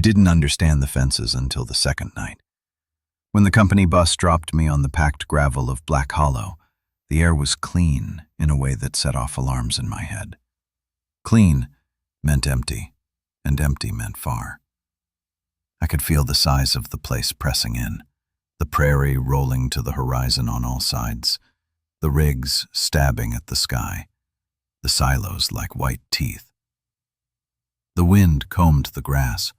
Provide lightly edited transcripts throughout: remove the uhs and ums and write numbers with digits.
didn't understand the fences until the second night. When the company bus dropped me on the packed gravel of Black Hollow, the air was clean in a way that set off alarms in my head. Clean meant empty, and empty meant far. I could feel the size of the place pressing in, the prairie rolling to the horizon on all sides, the rigs stabbing at the sky, the silos like white teeth. The wind combed the grass.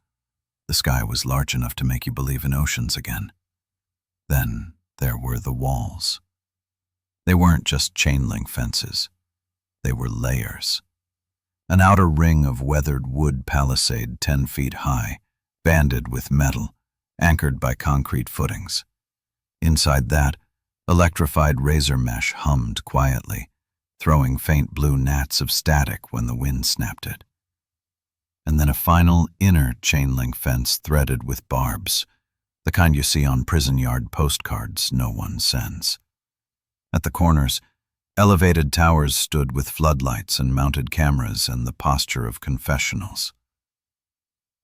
The sky was large enough to make you believe in oceans again. Then there were the walls. They weren't just chain-link fences. They were layers. An outer ring of weathered wood palisade 10 feet high, banded with metal, anchored by concrete footings. Inside that, electrified razor mesh hummed quietly, throwing faint blue gnats of static when the wind snapped it. And then a final inner chain-link fence threaded with barbs, the kind you see on prison yard postcards no one sends. At the corners, elevated towers stood with floodlights and mounted cameras and the posture of confessionals.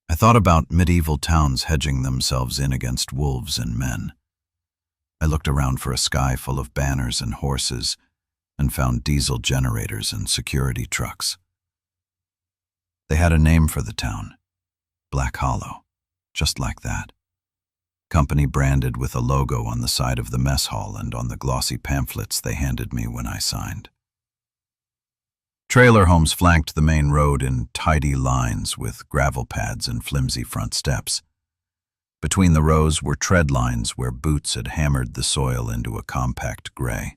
I thought about medieval towns hedging themselves in against wolves and men. I looked around for a sky full of banners and horses and found diesel generators and security trucks. They had a name for the town, Black Hollow, just like that. Company branded with a logo on the side of the mess hall and on the glossy pamphlets they handed me when I signed. Trailer homes flanked the main road in tidy lines with gravel pads and flimsy front steps. Between the rows were tread lines where boots had hammered the soil into a compact gray.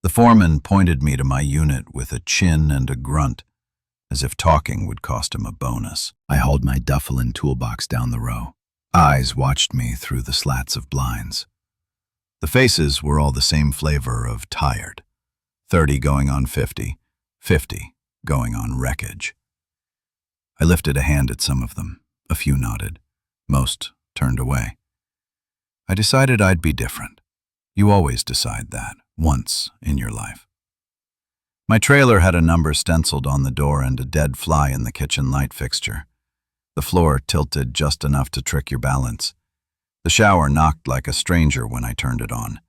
The foreman pointed me to my unit with a chin and a grunt, as if talking would cost him a bonus. I hauled my duffel and toolbox down the row. Eyes watched me through the slats of blinds. The faces were all the same flavor of tired. 30 going on 50, 50 going on wreckage. I lifted a hand at some of them. A few nodded. Most turned away. I decided I'd be different. You always decide that, once in your life. My trailer had a number stenciled on the door and a dead fly in the kitchen light fixture. The floor tilted just enough to trick your balance. The shower knocked like a stranger when I turned it on.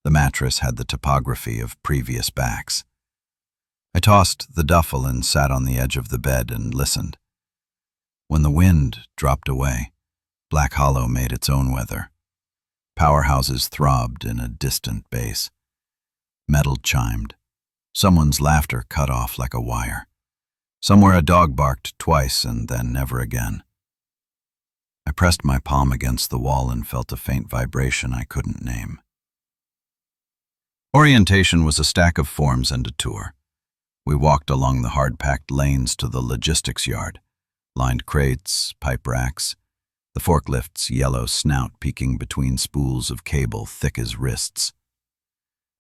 The mattress had the topography of previous backs. I tossed the duffel and sat on the edge of the bed and listened. When the wind dropped away, Black Hollow made its own weather. Powerhouses throbbed in a distant bass. Metal chimed. Someone's laughter cut off like a wire. Somewhere a dog barked twice and then never again. I pressed my palm against the wall and felt a faint vibration I couldn't name. Orientation was a stack of forms and a tour. We walked along the hard-packed lanes to the logistics yard, lined crates, pipe racks, the forklift's yellow snout peeking between spools of cable thick as wrists.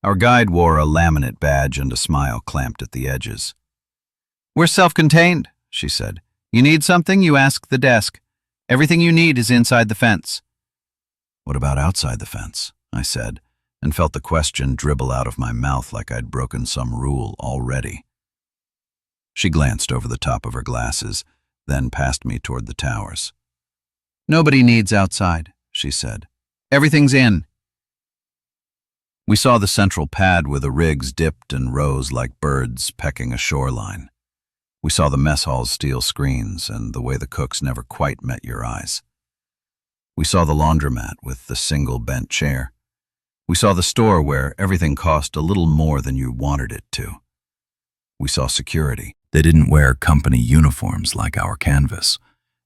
Our guide wore a laminate badge and a smile clamped at the edges. "We're self-contained," she said. "You need something, you ask the desk. Everything you need is inside the fence." "What about outside the fence?" I said, and felt the question dribble out of my mouth like I'd broken some rule already. She glanced over the top of her glasses, then passed me toward the towers. "Nobody needs outside," she said. "Everything's in." We saw the central pad where the rigs dipped and rose like birds pecking a shoreline. We saw the mess hall's steel screens and the way the cooks never quite met your eyes. We saw the laundromat with the single bent chair. We saw the store where everything cost a little more than you wanted it to. We saw security. They didn't wear company uniforms like our canvas.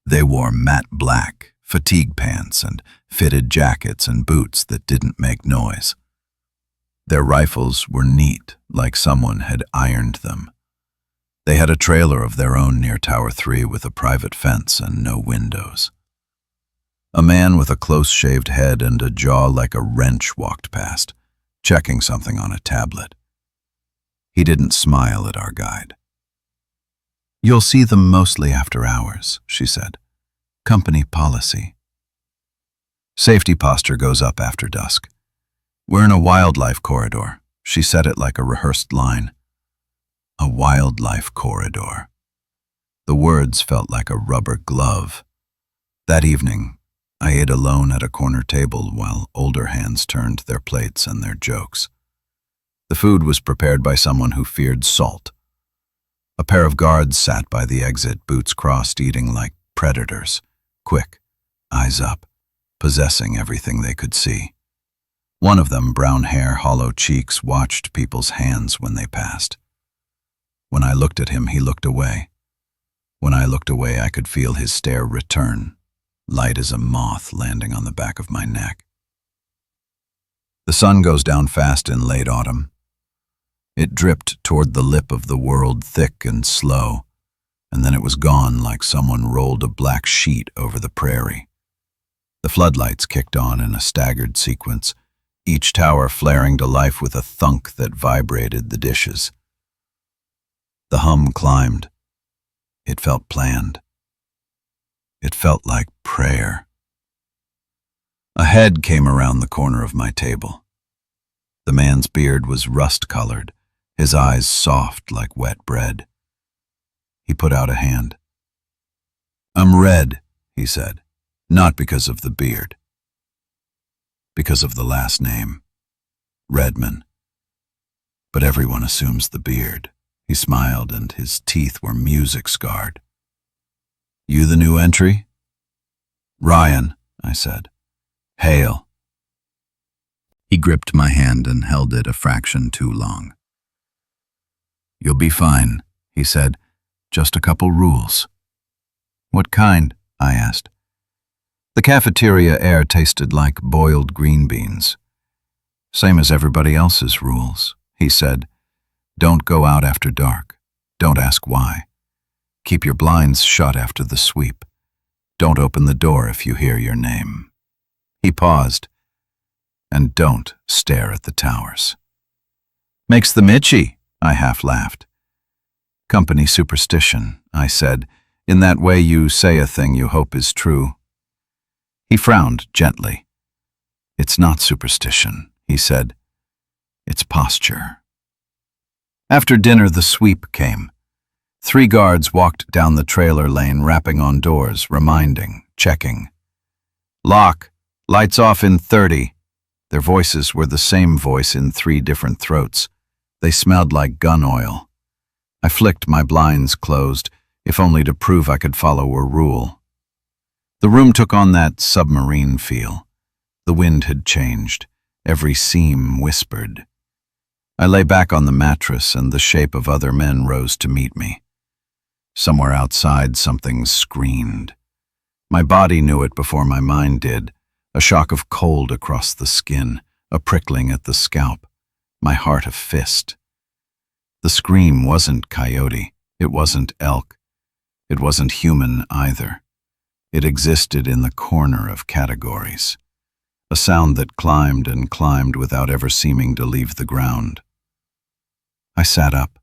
They wore matte black, fatigue pants, and fitted jackets and boots that didn't make noise. Their rifles were neat, like someone had ironed them. They had a trailer of their own near Tower 3 with a private fence and no windows. A man with a close-shaved head and a jaw like a wrench walked past, checking something on a tablet. He didn't smile at our guide. "You'll see them mostly after hours," she said. "Company policy." Safety posture goes up after dusk. "We're in a wildlife corridor." She said it like a rehearsed line. A wildlife corridor. The words felt like a rubber glove. That evening, I ate alone at a corner table while older hands turned their plates and their jokes. The food was prepared by someone who feared salt. A pair of guards sat by the exit, boots crossed, eating like predators, quick, eyes up, possessing everything they could see. One of them, brown hair, hollow cheeks, watched people's hands when they passed. When I looked at him, he looked away. When I looked away, I could feel his stare return, light as a moth landing on the back of my neck. The sun goes down fast in late autumn. It dripped toward the lip of the world, thick and slow, and then it was gone like someone rolled a black sheet over the prairie. The floodlights kicked on in a staggered sequence, each tower flaring to life with a thunk that vibrated the dishes. The hum climbed. It felt planned. It felt like prayer. A head came around the corner of my table. The man's beard was rust-colored, his eyes soft like wet bread. He put out a hand. "I'm Red," he said, "not because of the beard. Because of the last name, Redman. But everyone assumes the beard." He smiled, and his teeth were music-scarred. "You the new entry?" "Ryan," I said. "Hale." He gripped my hand and held it a fraction too long. "You'll be fine," he said. "Just a couple rules." "What kind?" I asked. The cafeteria air tasted like boiled green beans. "Same as everybody else's rules," he said. "Don't go out after dark. Don't ask why. Keep your blinds shut after the sweep. Don't open the door if you hear your name." He paused. "And don't stare at the towers." "Makes them itchy," I half laughed. "Company superstition," I said. "In that way you say a thing you hope is true." He frowned gently. "It's not superstition," he said. "It's posture." After dinner, the sweep came. 3 guards walked down the trailer lane, rapping on doors, reminding, checking. "Lock. Lights off in 30. Their voices were the same voice in 3 different throats. They smelled like gun oil. I flicked my blinds closed, if only to prove I could follow a rule. The room took on that submarine feel. The wind had changed. Every seam whispered. I lay back on the mattress, and the shape of other men rose to meet me. Somewhere outside, something screamed. My body knew it before my mind did. A shock of cold across the skin, a prickling at the scalp, my heart a fist. The scream wasn't coyote, it wasn't elk, it wasn't human either. It existed in the corner of categories, a sound that climbed and climbed without ever seeming to leave the ground. I sat up.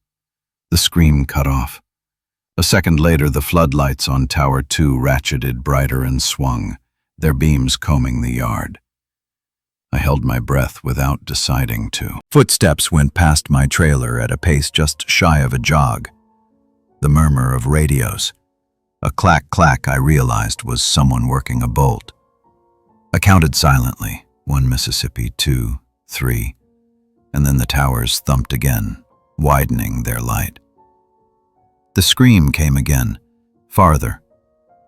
The scream cut off. A second later, the floodlights on Tower 2 ratcheted brighter and swung, their beams combing the yard. I held my breath without deciding to. Footsteps went past my trailer at a pace just shy of a jog. The murmur of radios. A clack-clack I realized was someone working a bolt. I counted silently, 1 Mississippi, 2, 3, and then the towers thumped again, widening their light. The scream came again, farther,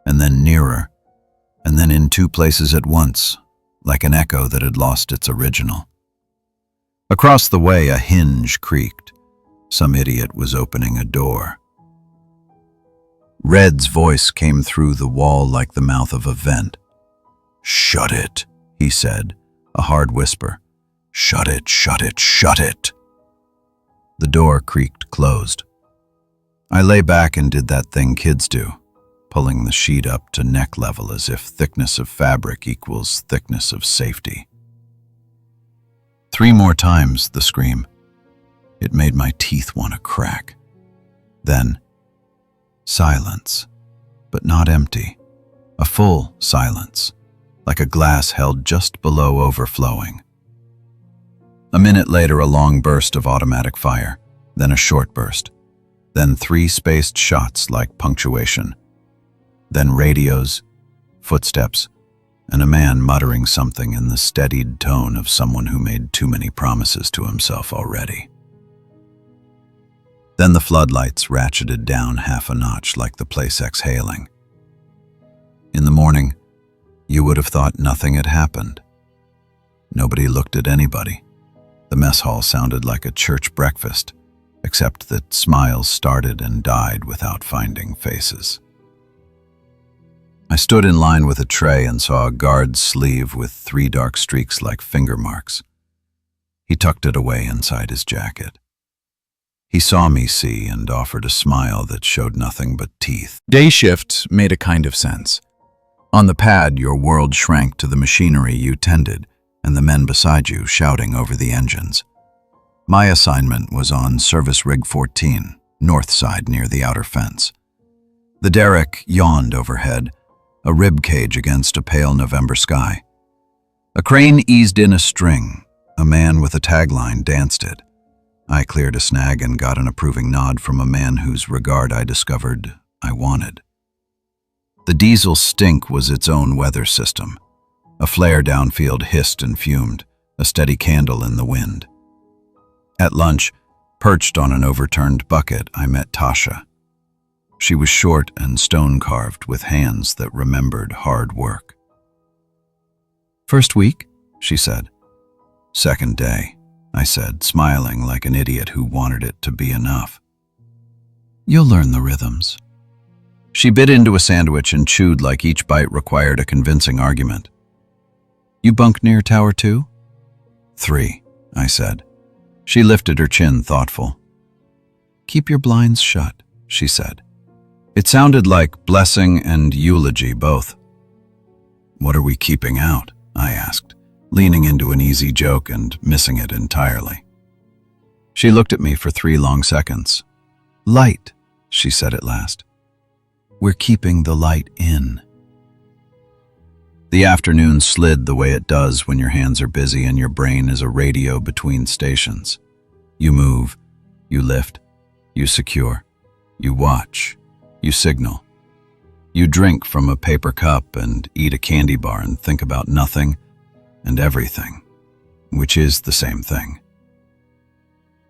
and then nearer, and then in 2 places at once, like an echo that had lost its original. Across the way, a hinge creaked. Some idiot was opening a door. Red's voice came through the wall like the mouth of a vent. "Shut it," he said, a hard whisper. "Shut it, shut it, shut it." The door creaked closed. I lay back and did that thing kids do, pulling the sheet up to neck level as if thickness of fabric equals thickness of safety. 3 more times, the scream. It made my teeth want to crack. Then, silence, but not empty. A full silence, like a glass held just below overflowing. A minute later, a long burst of automatic fire, then a short burst. Then 3 spaced shots like punctuation. Then radios, footsteps, and a man muttering something in the steadied tone of someone who made too many promises to himself already. Then the floodlights ratcheted down half a notch like the place exhaling. In the morning, you would have thought nothing had happened. Nobody looked at anybody. The mess hall sounded like a church breakfast, except that smiles started and died without finding faces. I stood in line with a tray and saw a guard's sleeve with 3 dark streaks like finger marks. He tucked it away inside his jacket. He saw me see and offered a smile that showed nothing but teeth. Day shift made a kind of sense. On the pad, your world shrank to the machinery you tended and the men beside you shouting over the engines. My assignment was on Service Rig 14, north side near the outer fence. The derrick yawned overhead, a rib cage against a pale November sky. A crane eased in a string. A man with a tagline danced it. I cleared a snag and got an approving nod from a man whose regard I discovered I wanted. The diesel stink was its own weather system. A flare downfield hissed and fumed, a steady candle in the wind. At lunch, perched on an overturned bucket, I met Tasha. She was short and stone-carved with hands that remembered hard work. "First week?" she said. "Second day," I said, smiling like an idiot who wanted it to be enough. "You'll learn the rhythms." She bit into a sandwich and chewed like each bite required a convincing argument. "You bunk near Tower 2? 3, I said. She lifted her chin, thoughtful. "Keep your blinds shut," she said. It sounded like blessing and eulogy both. "What are we keeping out?" I asked, leaning into an easy joke and missing it entirely. She looked at me for 3 long seconds. "Light," she said at last. "We're keeping the light in." The afternoon slid the way it does when your hands are busy and your brain is a radio between stations. You move, you lift, you secure, you watch, you signal. You drink from a paper cup and eat a candy bar and think about nothing and everything, which is the same thing.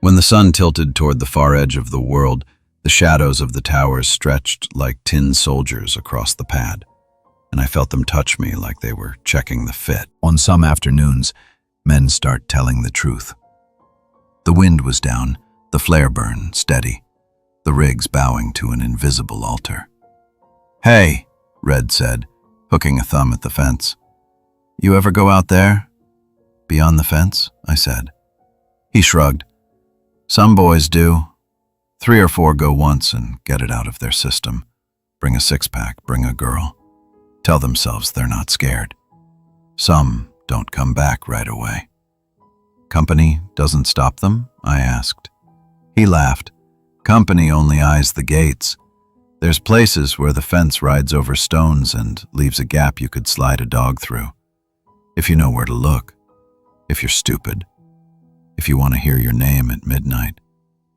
When the sun tilted toward the far edge of the world, the shadows of the towers stretched like tin soldiers across the pad, and I felt them touch me like they were checking the fit. On some afternoons, men start telling the truth. The wind was down, the flare burn steady, the rigs bowing to an invisible altar. "Hey," Red said, hooking a thumb at the fence. "You ever go out there?" "Beyond the fence?" I said. He shrugged. "Some boys do. 3 or 4 go once and get it out of their system. Bring a 6-pack, bring a girl. Tell themselves they're not scared. Some don't come back right away." "Company doesn't stop them?" I asked. He laughed. "Company only eyes the gates. There's places where the fence rides over stones and leaves a gap you could slide a dog through. If you know where to look. If you're stupid. If you want to hear your name at midnight."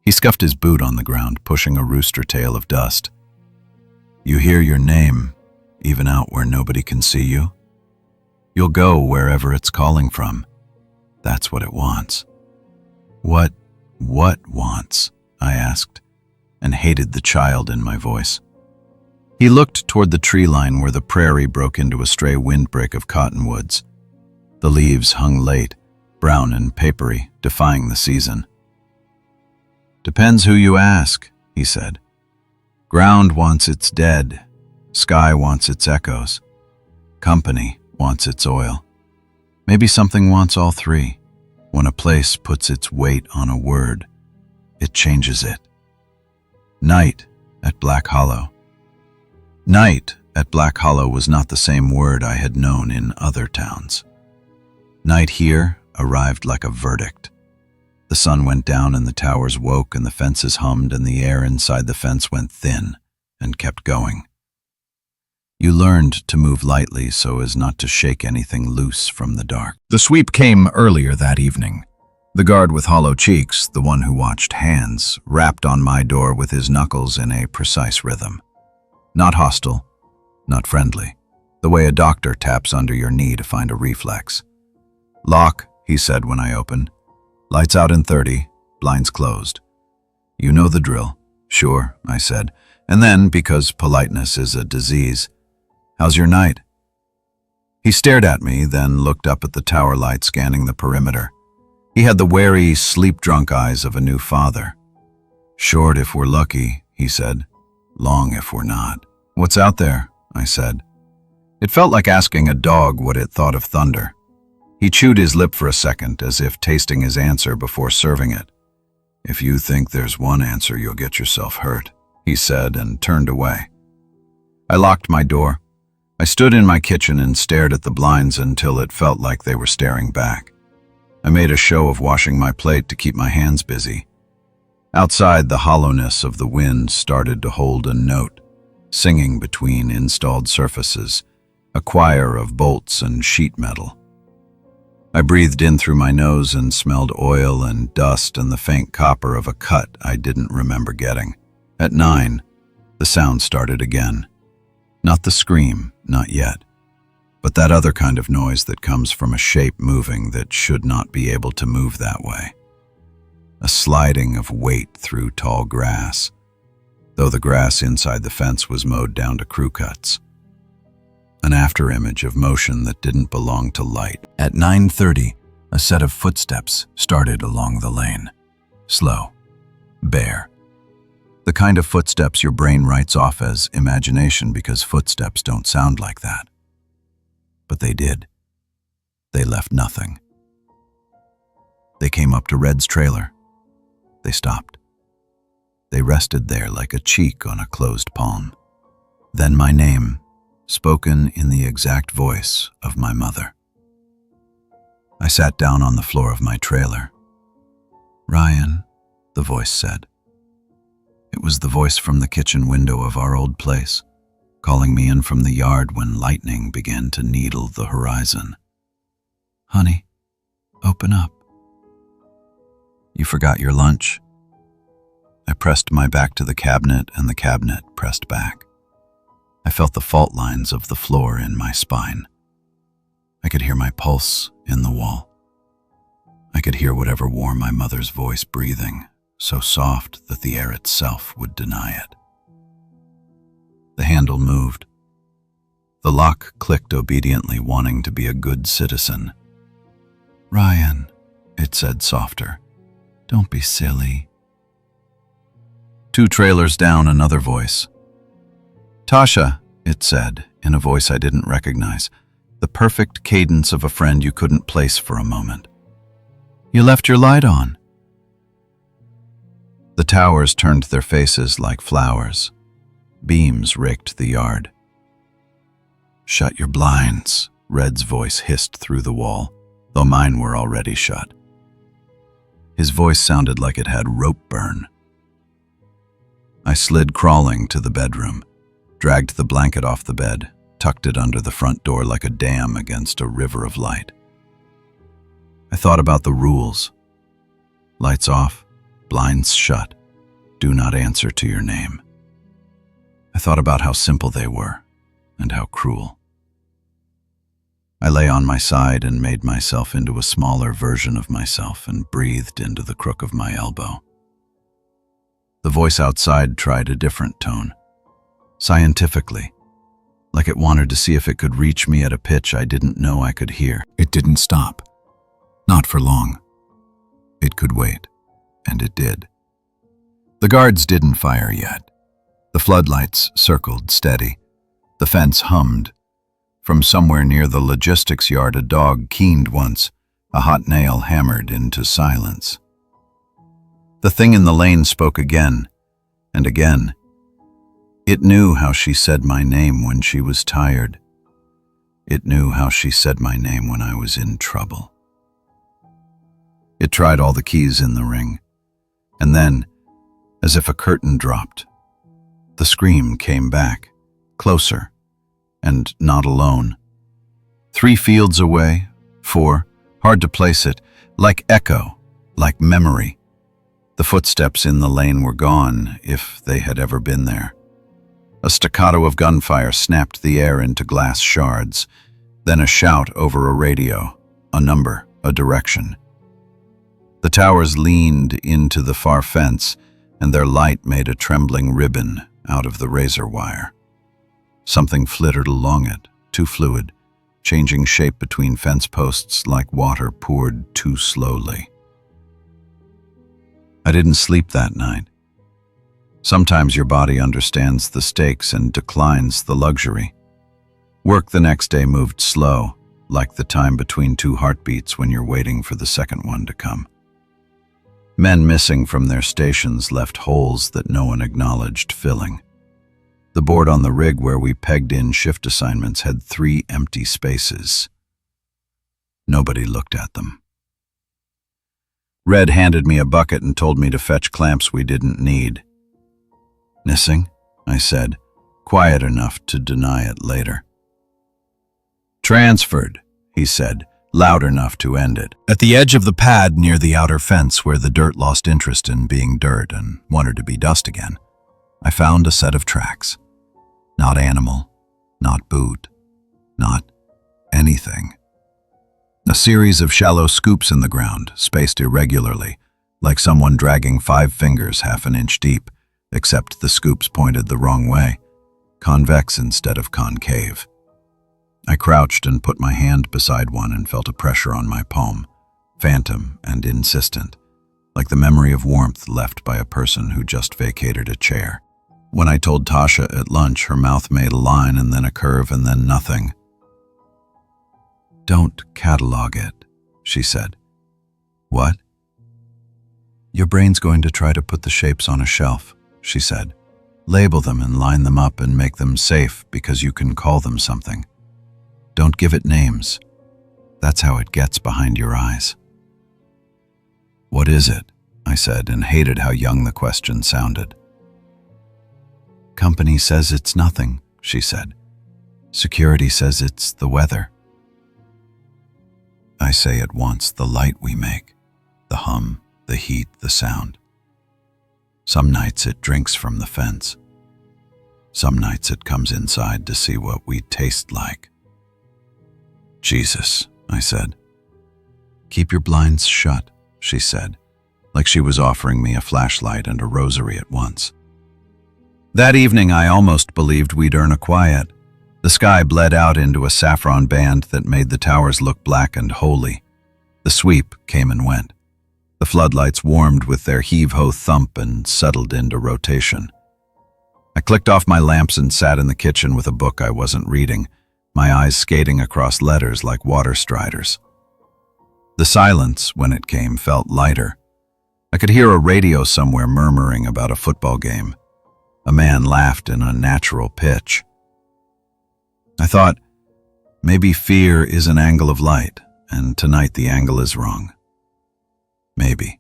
He scuffed his boot on the ground, pushing a rooster tail of dust. "You hear your name, even out where nobody can see you? You'll go wherever it's calling from. That's what it wants." What wants?" I asked, and hated the child in my voice. He looked toward the tree line where the prairie broke into a stray windbreak of cottonwoods. The leaves hung late, brown and papery, defying the season. "Depends who you ask," he said. "Ground wants its dead. Sky wants its echoes. Company wants its oil. Maybe something wants all 3. When a place puts its weight on a word, it changes it." Night at Black Hollow. Night at Black Hollow was not the same word I had known in other towns. Night here arrived like a verdict. The sun went down and the towers woke and the fences hummed and the air inside the fence went thin and kept going. You learned to move lightly so as not to shake anything loose from the dark. The sweep came earlier that evening. The guard with hollow cheeks, the one who watched hands, rapped on my door with his knuckles in a precise rhythm. Not hostile, not friendly, the way a doctor taps under your knee to find a reflex. "Lock," he said when I opened. "Lights out in 30, blinds closed." "You know the drill." "Sure," I said. And then, because politeness is a disease, "How's your night?" He stared at me, then looked up at the tower light scanning the perimeter. He had the wary, sleep-drunk eyes of a new father. "Short if we're lucky," he said. "Long if we're not." "What's out there?" I said. It felt like asking a dog what it thought of thunder. He chewed his lip for a second, as if tasting his answer before serving it. "If you think there's one answer, you'll get yourself hurt," he said, and turned away. I locked my door. I stood in my kitchen and stared at the blinds until it felt like they were staring back. I made a show of washing my plate to keep my hands busy. Outside, the hollowness of the wind started to hold a note, singing between installed surfaces, a choir of bolts and sheet metal. I breathed in through my nose and smelled oil and dust and the faint copper of a cut I didn't remember getting. At 9, the sound started again. Not the scream, not yet, but that other kind of noise that comes from a shape moving that should not be able to move that way. A sliding of weight through tall grass, though the grass inside the fence was mowed down to crew cuts. An afterimage of motion that didn't belong to light. At 9:30, a set of footsteps started along the lane. Slow, bare. The kind of footsteps your brain writes off as imagination because footsteps don't sound like that. But they did. They left nothing. They came up to Red's trailer. They stopped. They rested there like a cheek on a closed palm. Then my name, spoken in the exact voice of my mother. I sat down on the floor of my trailer. "Ryan," the voice said. It was the voice from the kitchen window of our old place, calling me in from the yard when lightning began to needle the horizon. "Honey, open up. You forgot your lunch." I pressed my back to the cabinet, and the cabinet pressed back. I felt the fault lines of the floor in my spine. I could hear my pulse in the wall. I could hear whatever wore my mother's voice breathing, so soft that the air itself would deny it. The handle moved. The lock clicked obediently, wanting to be a good citizen. "Ryan," it said softer, "don't be silly." 2 trailers down, another voice. "Tasha," it said, in a voice I didn't recognize, the perfect cadence of a friend you couldn't place for a moment. "You left your light on." The towers turned their faces like flowers. Beams raked the yard. "Shut your blinds," Red's voice hissed through the wall, though mine were already shut. His voice sounded like it had rope burn. I slid crawling to the bedroom, dragged the blanket off the bed, tucked it under the front door like a dam against a river of light. I thought about the rules. Lights off, blinds shut, do not answer to your name. I thought about how simple they were, and how cruel. I lay on my side and made myself into a smaller version of myself and breathed into the crook of my elbow. The voice outside tried a different tone, scientifically, like it wanted to see if it could reach me at a pitch I didn't know I could hear. It didn't stop. Not for long. It could wait, and it did. The guards didn't fire yet. The floodlights circled steady. The fence hummed. From somewhere near the logistics yard, a dog keened once, a hot nail hammered into silence. The thing in the lane spoke again, and again. It knew how she said my name when she was tired. It knew how she said my name when I was in trouble. It tried all the keys in the ring, and then, as if a curtain dropped, the scream came back, closer, and not alone. 3 fields away, 4, hard to place it, like echo, like memory. The footsteps in the lane were gone, if they had ever been there. A staccato of gunfire snapped the air into glass shards, then a shout over a radio, a number, a direction. The towers leaned into the far fence, and their light made a trembling ribbon out of the razor wire. Something flittered along it, too fluid, changing shape between fence posts like water poured too slowly. I didn't sleep that night. Sometimes your body understands the stakes and declines the luxury. Work the next day moved slow, like the time between two heartbeats when you're waiting for the second one to come. Men missing from their stations left holes that no one acknowledged filling. The board on the rig where we pegged in shift assignments had 3 empty spaces. Nobody looked at them. Red handed me a bucket and told me to fetch clamps we didn't need. "Missing?" I said, quiet enough to deny it later. "Transferred," he said, loud enough to end it. At the edge of the pad near the outer fence where the dirt lost interest in being dirt and wanted to be dust again, I found a set of tracks. Not animal, not boot, not anything. A series of shallow scoops in the ground, spaced irregularly, like someone dragging 5 fingers half an inch deep, except the scoops pointed the wrong way, convex instead of concave. I crouched and put my hand beside one and felt a pressure on my palm, phantom and insistent, like the memory of warmth left by a person who just vacated a chair. When I told Tasha at lunch, her mouth made a line and then a curve and then nothing. "Don't catalog it," she said. "What?" "Your brain's going to try to put the shapes on a shelf," she said. "Label them and line them up and make them safe because you can call them something. Don't give it names. That's how it gets behind your eyes." "What is it?" I said, and hated how young the question sounded. "Company says it's nothing," she said. "Security says it's the weather." I say it wants the light we make, the hum, the heat, the sound. Some nights it drinks from the fence. Some nights it comes inside to see what we taste like. "Jesus," I said. "Keep your blinds shut," she said, like she was offering me a flashlight and a rosary at once. That evening I almost believed we'd earn a quiet. The sky bled out into a saffron band that made the towers look black and holy. The sweep came and went. The floodlights warmed with their heave-ho thump and settled into rotation. I clicked off my lamps and sat in the kitchen with a book I wasn't reading, my eyes skating across letters like water striders. The silence, when it came, felt lighter. I could hear a radio somewhere murmuring about a football game. A man laughed in a natural pitch. I thought, maybe fear is an angle of light, and tonight the angle is wrong. Maybe.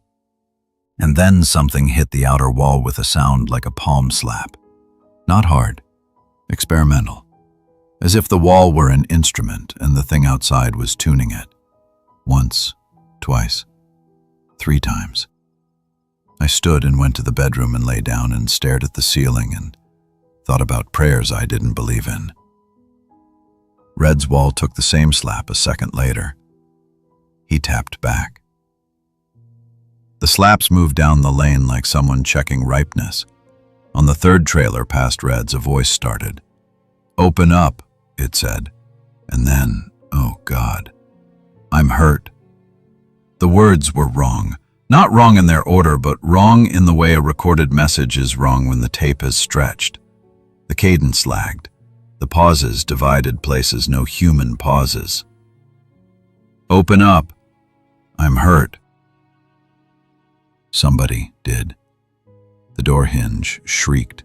And then something hit the outer wall with a sound like a palm slap. Not hard, experimental. As if the wall were an instrument and the thing outside was tuning it. Once, twice, 3 times. I stood and went to the bedroom and lay down and stared at the ceiling and thought about prayers I didn't believe in. Red's wall took the same slap a second later. He tapped back. The slaps moved down the lane like someone checking ripeness. On the 3rd trailer past Red's, a voice started. "Open up," it said. And then, oh God, "I'm hurt." The words were wrong. Not wrong in their order, but wrong in the way a recorded message is wrong when the tape is stretched. The cadence lagged. The pauses divided places no human pauses. "Open up. I'm hurt." Somebody did. The door hinge shrieked.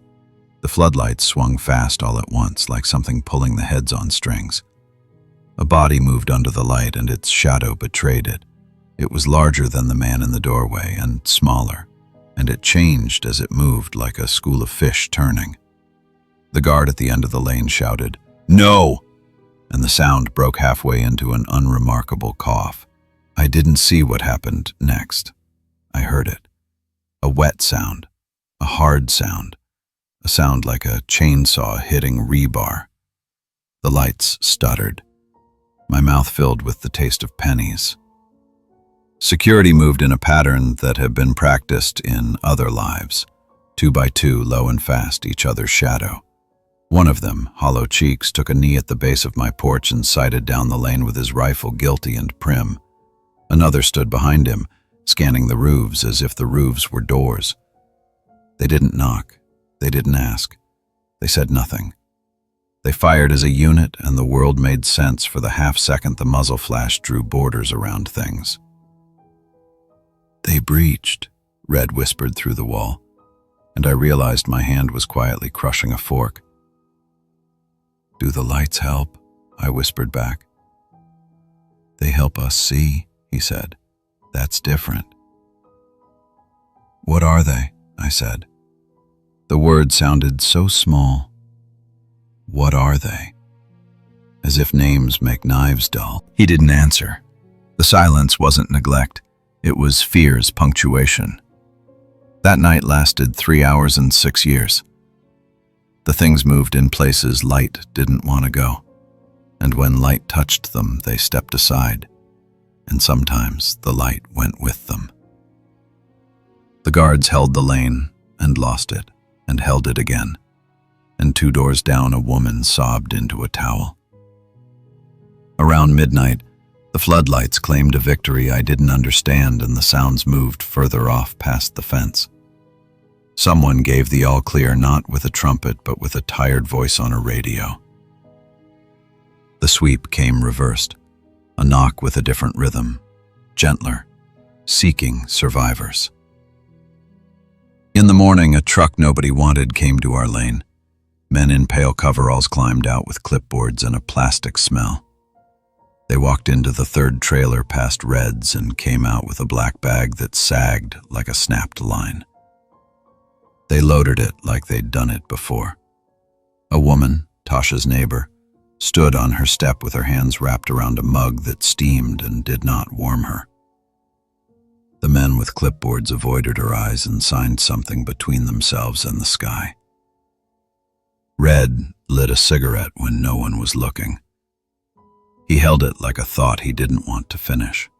The floodlights swung fast all at once, like something pulling the heads on strings. A body moved under the light, and its shadow betrayed it. It was larger than the man in the doorway, and smaller, and it changed as it moved like a school of fish turning. The guard at the end of the lane shouted, "No!" and the sound broke halfway into an unremarkable cough. I didn't see what happened next. I heard it. A wet sound, a hard sound, a sound like a chainsaw hitting rebar. The lights stuttered. My mouth filled with the taste of pennies. Security moved in a pattern that had been practiced in other lives, 2 by 2, low and fast, each other's shadow. One of them, Hollow Cheeks, took a knee at the base of my porch and sighted down the lane with his rifle, guilty and prim. Another stood behind him, scanning the roofs as if the roofs were doors. They didn't knock. They didn't ask. They said nothing. They fired as a unit, and the world made sense for the half-second the muzzle flash drew borders around things. "They breached," Red whispered through the wall, and I realized my hand was quietly crushing a fork. "Do the lights help?" I whispered back. "They help us see," he said. "That's different." "What are they?" I said. The word sounded so small. What are they? As if names make knives dull. He didn't answer. The silence wasn't neglect. It was fear's punctuation. That night lasted 3 hours and 6 years. The things moved in places light didn't want to go, and when light touched them, they stepped aside, and sometimes the light went with them. The guards held the lane and lost it, and held it again, and 2 doors down a woman sobbed into a towel. Around midnight, the floodlights claimed a victory I didn't understand, and the sounds moved further off past the fence. Someone gave the all-clear not with a trumpet but with a tired voice on a radio. The sweep came reversed, a knock with a different rhythm, gentler, seeking survivors. In the morning, a truck nobody wanted came to our lane. Men in pale coveralls climbed out with clipboards and a plastic smell. They walked into the 3rd trailer past Red's and came out with a black bag that sagged like a snapped line. They loaded it like they'd done it before. A woman, Tasha's neighbor, stood on her step with her hands wrapped around a mug that steamed and did not warm her. The men with clipboards avoided her eyes and signed something between themselves and the sky. Red lit a cigarette when no one was looking. He held it like a thought he didn't want to finish.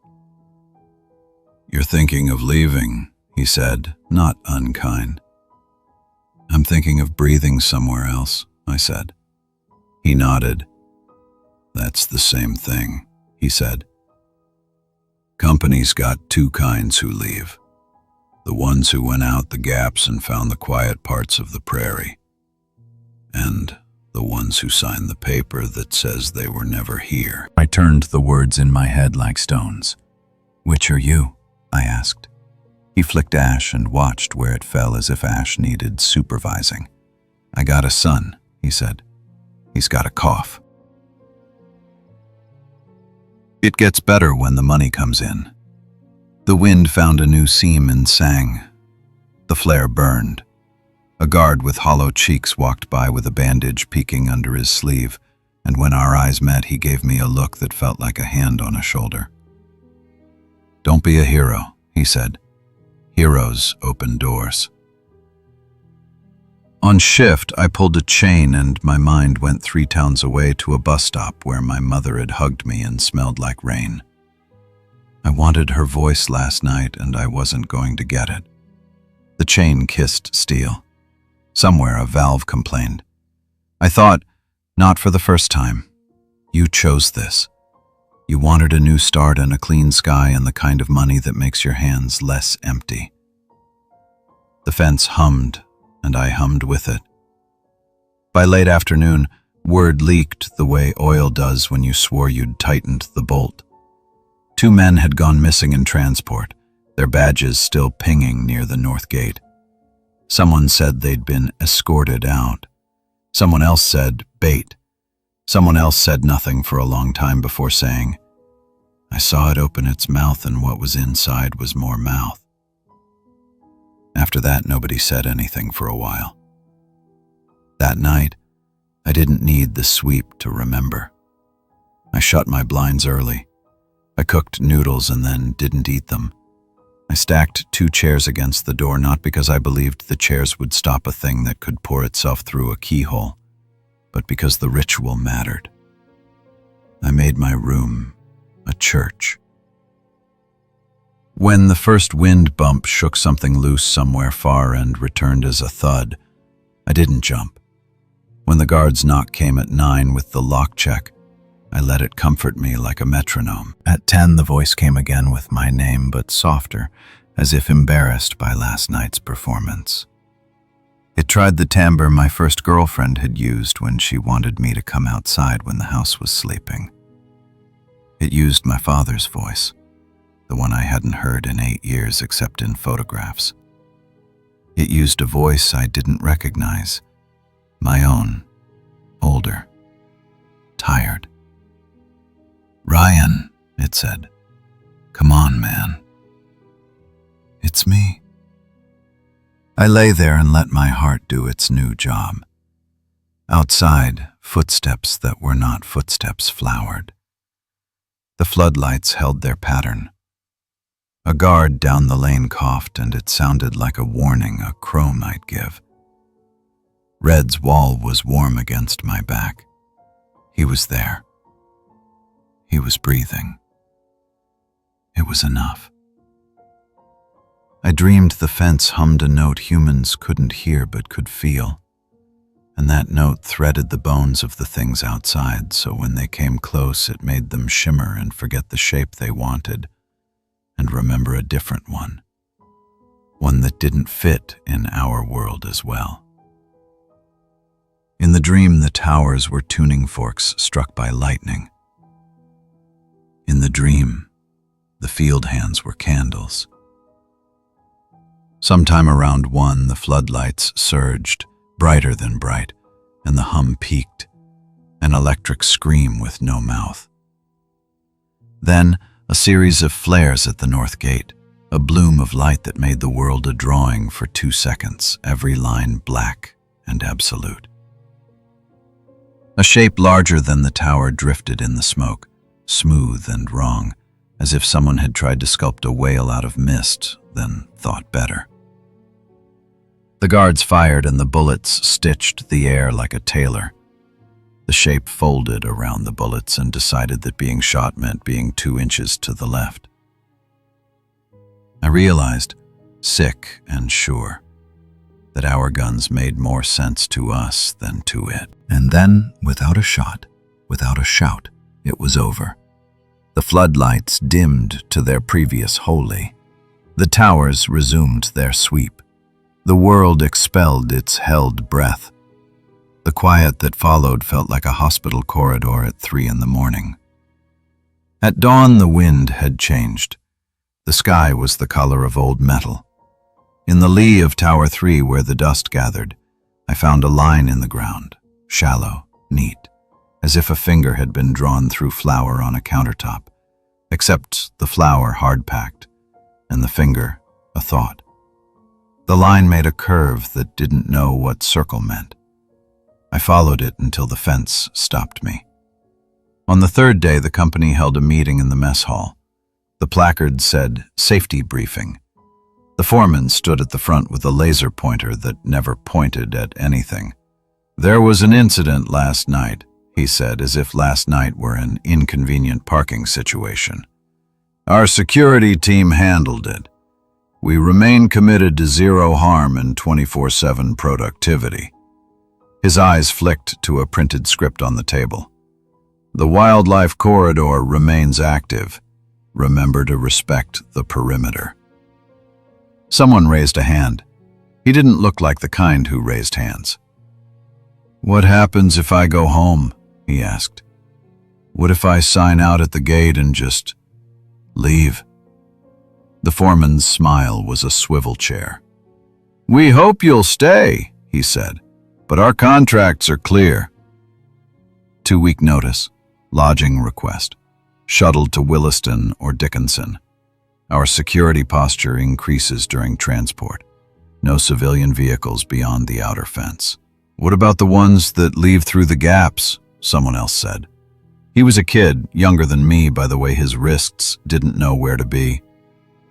"You're thinking of leaving," he said, not unkind. "I'm thinking of breathing somewhere else," I said. He nodded. "That's the same thing," he said. "Company's got 2 kinds who leave. The ones who went out the gaps and found the quiet parts of the prairie, and the ones who signed the paper that says they were never here." I turned the words in my head like stones. "Which are you?" I asked. He flicked ash and watched where it fell as if ash needed supervising. "I got a son," he said. "He's got a cough. It gets better when the money comes in." The wind found a new seam and sang. The flare burned. A guard with hollow cheeks walked by with a bandage peeking under his sleeve, and when our eyes met, he gave me a look that felt like a hand on a shoulder. "Don't be a hero," he said. "Heroes open doors." On shift, I pulled a chain and my mind went 3 towns away to a bus stop where my mother had hugged me and smelled like rain. I wanted her voice last night and I wasn't going to get it. The chain kissed steel. Somewhere a valve complained. I thought, not for the first time. You chose this. You wanted a new start and a clean sky and the kind of money that makes your hands less empty. The fence hummed, and I hummed with it. By late afternoon, word leaked the way oil does when you swore you'd tightened the bolt. 2 men had gone missing in transport, their badges still pinging near the north gate. Someone said they'd been escorted out. Someone else said bait. Someone else said nothing for a long time before saying, "I saw it open its mouth and what was inside was more mouth." After that, nobody said anything for a while. That night, I didn't need the sweep to remember. I shut my blinds early. I cooked noodles and then didn't eat them. I stacked 2 chairs against the door, not because I believed the chairs would stop a thing that could pour itself through a keyhole, but because the ritual mattered. I made my room a church. When the first wind bump shook something loose somewhere far and returned as a thud, I didn't jump. When the guard's knock came at 9 with the lock check, I let it comfort me like a metronome. At 10, the voice came again with my name, but softer, as if embarrassed by last night's performance. It tried the timbre my first girlfriend had used when she wanted me to come outside when the house was sleeping. It used my father's voice, the one I hadn't heard in 8 years except in photographs. It used a voice I didn't recognize, my own, older, tired. "Ryan," it said, "come on, man. It's me." I lay there and let my heart do its new job. Outside, footsteps that were not footsteps flowered. The floodlights held their pattern. A guard down the lane coughed, and it sounded like a warning a crow might give. Red's wall was warm against my back. He was there. He was breathing. It was enough. I dreamed the fence hummed a note humans couldn't hear but could feel, and that note threaded the bones of the things outside, so when they came close it made them shimmer and forget the shape they wanted, and remember a different one that didn't fit in our world as well. In the dream, the towers were tuning forks struck by lightning. In the dream, the field hands were candles. Sometime around 1, the floodlights surged, brighter than bright, and the hum peaked, an electric scream with no mouth. Then, a series of flares at the north gate, a bloom of light that made the world a drawing for 2 seconds, every line black and absolute. A shape larger than the tower drifted in the smoke, smooth and wrong, as if someone had tried to sculpt a whale out of mist, then thought better. The guards fired and the bullets stitched the air like a tailor. The shape folded around the bullets and decided that being shot meant being 2 inches to the left. I realized, sick and sure, that our guns made more sense to us than to it. And then, without a shot, without a shout, it was over. The floodlights dimmed to their previous holy. The towers resumed their sweep. The world expelled its held breath. The quiet that followed felt like a hospital corridor at 3 in the morning. At dawn, the wind had changed. The sky was the color of old metal. In the lee of Tower 3, where the dust gathered, I found a line in the ground, shallow, neat, as if a finger had been drawn through flour on a countertop, except the flour hard-packed, and the finger a thought. The line made a curve that didn't know what circle meant. I followed it until the fence stopped me. On the 3rd day, the company held a meeting in the mess hall. The placard said, "Safety briefing." The foreman stood at the front with a laser pointer that never pointed at anything. "There was an incident last night," he said, as if last night were an inconvenient parking situation. "Our security team handled it. We remain committed to zero harm and 24/7 productivity." His eyes flicked to a printed script on the table. "The wildlife corridor remains active. Remember to respect the perimeter." Someone raised a hand. He didn't look like the kind who raised hands. "What happens if I go home?" he asked. "What if I sign out at the gate and just leave?" The foreman's smile was a swivel chair. "We hope you'll stay," he said, "but our contracts are clear." 2-week notice, lodging request, shuttled to Williston or Dickinson. Our security posture increases during transport. No civilian vehicles beyond the outer fence. "What about the ones that leave through the gaps?" someone else said. He was a kid, younger than me by the way his wrists didn't know where to be.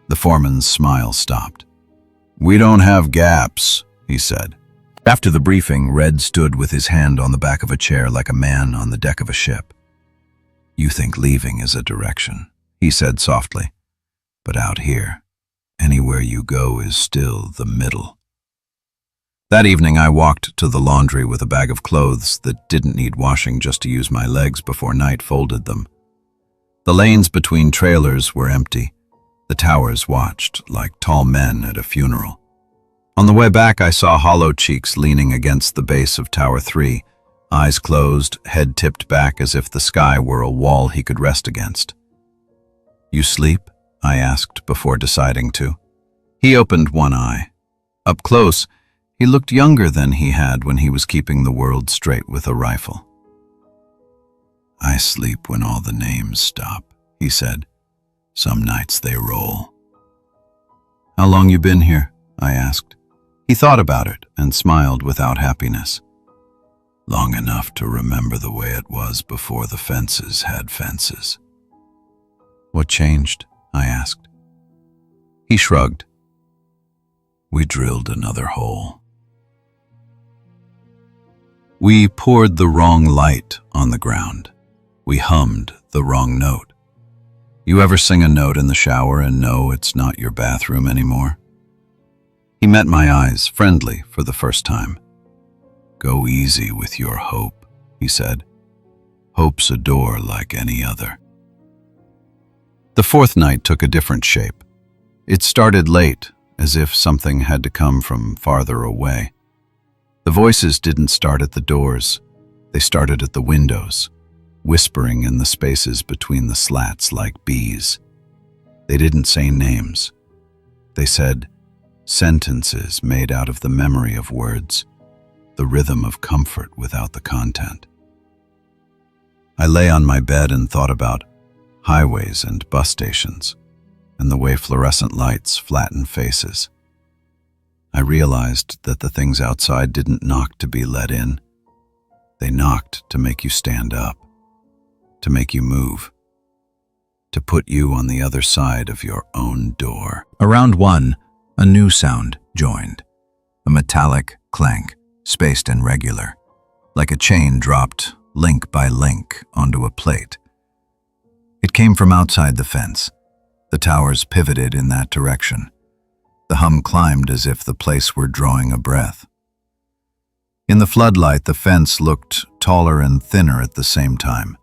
The foreman's smile stopped. "We don't have gaps," he said. After the briefing, Red stood with his hand on the back of a chair like a man on the deck of a ship. "You think leaving is a direction," he said softly. "But out here, anywhere you go is still the middle." That evening I walked to the laundry with a bag of clothes that didn't need washing just to use my legs before night folded them. The lanes between trailers were empty. The towers watched like tall men at a funeral. On the way back I saw hollow cheeks leaning against the base of Tower 3, eyes closed, head tipped back as if the sky were a wall he could rest against. "You sleep?" I asked before deciding to. He opened one eye. Up close, he looked younger than he had when he was keeping the world straight with a rifle. "I sleep when all the names stop," he said. "Some nights they roll." "How long you been here?" I asked. He thought about it and smiled without happiness. "Long enough to remember the way it was before the fences had fences." "What changed?" I asked. He shrugged. "We drilled another hole." We poured the wrong light on the ground. We hummed the wrong note. You ever sing a note in the shower and know it's not your bathroom anymore? He met my eyes, friendly for the first time. "Go easy with your hope," he said. "Hope's a door like any other." The fourth night took a different shape. It started late, as if something had to come from farther away. The voices didn't start at the doors. They started at the windows, whispering in the spaces between the slats like bees. They didn't say names. They said sentences made out of the memory of words, the rhythm of comfort without the content. I lay on my bed and thought about highways and bus stations, and the way fluorescent lights flatten faces. I realized that the things outside didn't knock to be let in. They knocked to make you stand up, to make you move, to put you on the other side of your own door. Around 1, a new sound joined, a metallic clank, spaced and regular, like a chain dropped link by link onto a plate. It came from outside the fence. The towers pivoted in that direction. The hum climbed as if the place were drawing a breath. In the floodlight, the fence looked taller and thinner at the same time.